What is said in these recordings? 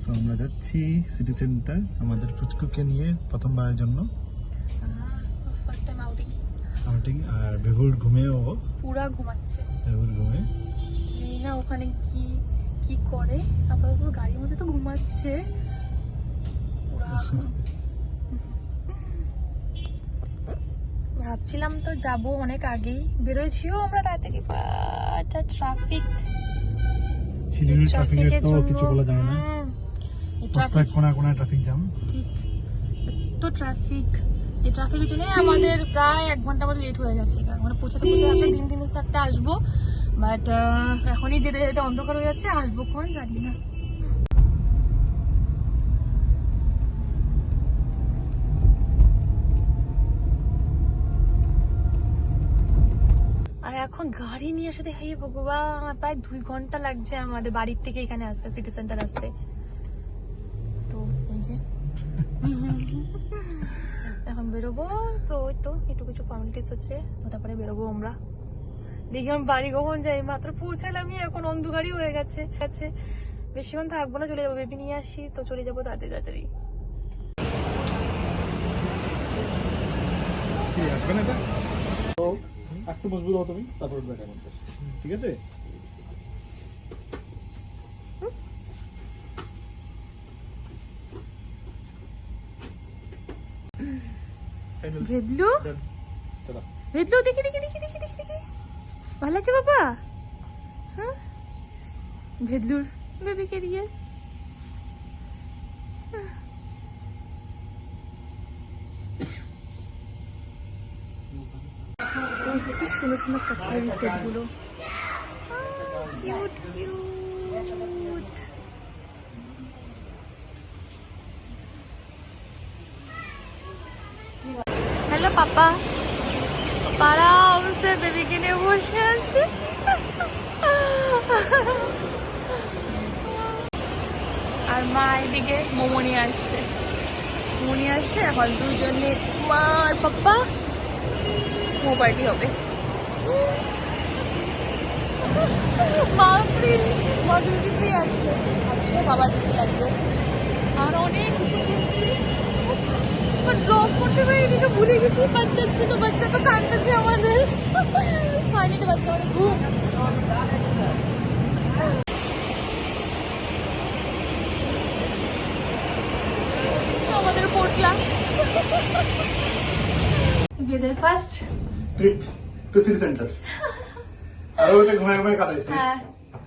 So আমরা যাচ্ছি city centre আমাদের ফুচকুকে নিয়ে প্রথমবারের জন্য ফার্স্ট টাইম আউটিং। আর বেহুর ঘুমিয়েও পুরা ঘুমাচ্ছে। বেহুর ঘুমে এই না ওখানে কি কি করে, আপাতত গাড়ির মধ্যে তো ঘুমাচ্ছে পুরা। ভাবছিলাম তো যাব অনেক আগেই, বেরোয়ছিও আমরা তাড়াতাড়ি, বাট ট্রাফিক, শিলিগুড়ি ট্রাফিকের তো কিছু বলা যায় না। ট্রাফিক কোনা ট্রাফিক জ্যাম, ঠিক তো ট্রাফিক, এই ট্রাফিকের জন্য আমাদের প্রায় 1 ঘন্টা মতো লেট হয়ে গেছে। মানে পৌঁছাতে আমরা দিন থাকতে আসবো, বাট এখনই যেতে যেতে অন্ধকার হয়ে যাচ্ছে, আসবো কোন জানি না। আর এখন গাড়ি নিয়ে আসতে, হে ভগবান, প্রায় 2 ঘন্টা লাগছে আমাদের বাড়ির থেকে এখানে আসতে, সিটি সেন্টার আসতে। তো এই যে এখন বেরোবো, তো ওই তো একটু কিছু ফর্মালিটিস হচ্ছে, তারপরে বেরোবো আমরা। দেখি আমি বাড়ি কখন যাই, মাত্র পৌঁছালামই, এখন অন্ধকারই হয়ে গেছে। বেশিক্ষণ থাকবো না, চলে যাবো, বেবি নিয়ে আসি তো চলে যাবো তাড়াতাড়ি। একটু মজবুত হও তুমি, তারপর ব্রেক করতে, ঠিক আছে? ভেদলু ভেদলু, দেখি ভালো আছে বাবা? হ্যাঁ, ভেদলুর বেবিকে নিয়ে কি সুন্দর সুন্দর কাপড়ের সেটগুলো, কিউট কিউট। হ্যালো পাপা, আরাম সে বেবিকে নিয়ে বসে আছে। আর মা এদিকে মোমো নিয়ে আসছে, এখন দুজনে মা আর পাপা মোমো পার্টি হবে। মা ডিউটি ফ্রি আজকে বাবার ডিউটি লাগছে। আর অনেক কিছু করছি, ব্লগ করতে পারিনি, তো ভুলে গেছি। বাচ্চা তো কাঁদতেছে আমাদের, ফাইনালি বাচ্চা আমাদের ঘুম। আমাদের পোটলা গেদের first trip to city centre. আর ওটা ঘুমায় কাটাইছে। হ্যাঁ,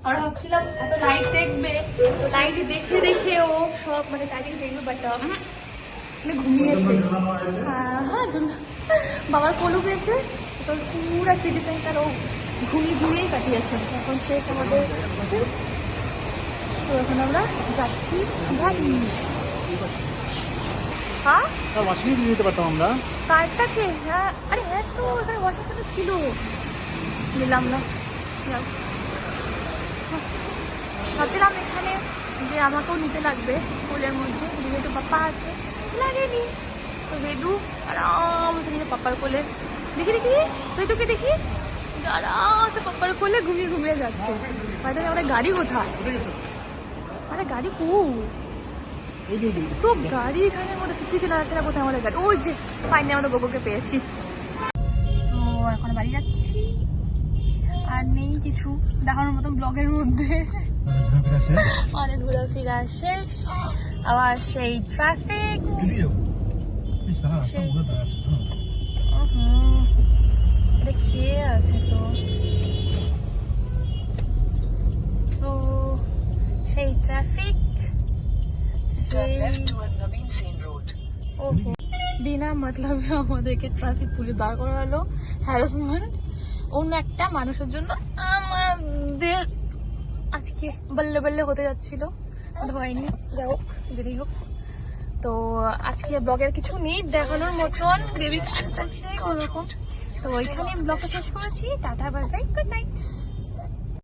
আমরা ভাবছিলাম এত লাইট দেখবে, তো লাইট দেখে ও সব মানে চারিদিকে দেখবে, বাট ঘুমিয়েছে। হ্যাঁ, বাবার কোলু পেয়েছে, তো পুরা সিটি সেন্টার ও ঘুমিয়েই কাটিয়েছে। এখন শেষ আমাদের, তো এখন আমরা যাচ্ছি বাড়ি। হ্যাঁ, ওয়াশিং দিয়ে দিতে পারতাম আমরা কারটাকে। হ্যাঁ, আরে হ্যাঁ, তো এখানে ওয়াশিং মেশিন ছিল, নিলাম না। ভাবছিলাম এখানে যে আমাকেও নিতে লাগবে কোলের মধ্যে, যেহেতু পাপা আছে, লাগেনি। তো বেদু আরাম থেকে পাপার কোলে, দেখি বেদুকে দেখি আরাম পাপার কোলে ঘুমিয়ে যাচ্ছে। আমাদের গাড়ি কোথায়? আরে গাড়ি তো গাড়ি এখানের মধ্যে কিছু না আছে না, কোথায় আমাদের গাড়ি? ওই যে ফাইনালি আমরা গোবরকে পেয়েছি। তো এখন বাড়ি যাচ্ছি, আর নেই কিছু দেখানোর মতন ব্লগের মধ্যে। অনেক ঘোরাফেরা শেষ, আবার সেই ট্রাফিক, এটা খেয়ে আছে তো সেই ট্রাফিক, বিনা মতলবে আমাদেরকে ট্রাফিক পুলিশ দাঁড় করা হলো, হ্যারাসমেন্ট অন্য একটা মানুষের জন্য। আমাদের আজকে বল্লে হতে যাচ্ছিল, হয়নি, যাই হোক যেটাই হোক। তো আজকে ব্লগের কিছু নেই দেখানোর মতন, বেবি কাঁদতেছে কোনোরকম। তো ওইখানে ব্লগটা শেষ করেছি, tata bye bye, good night.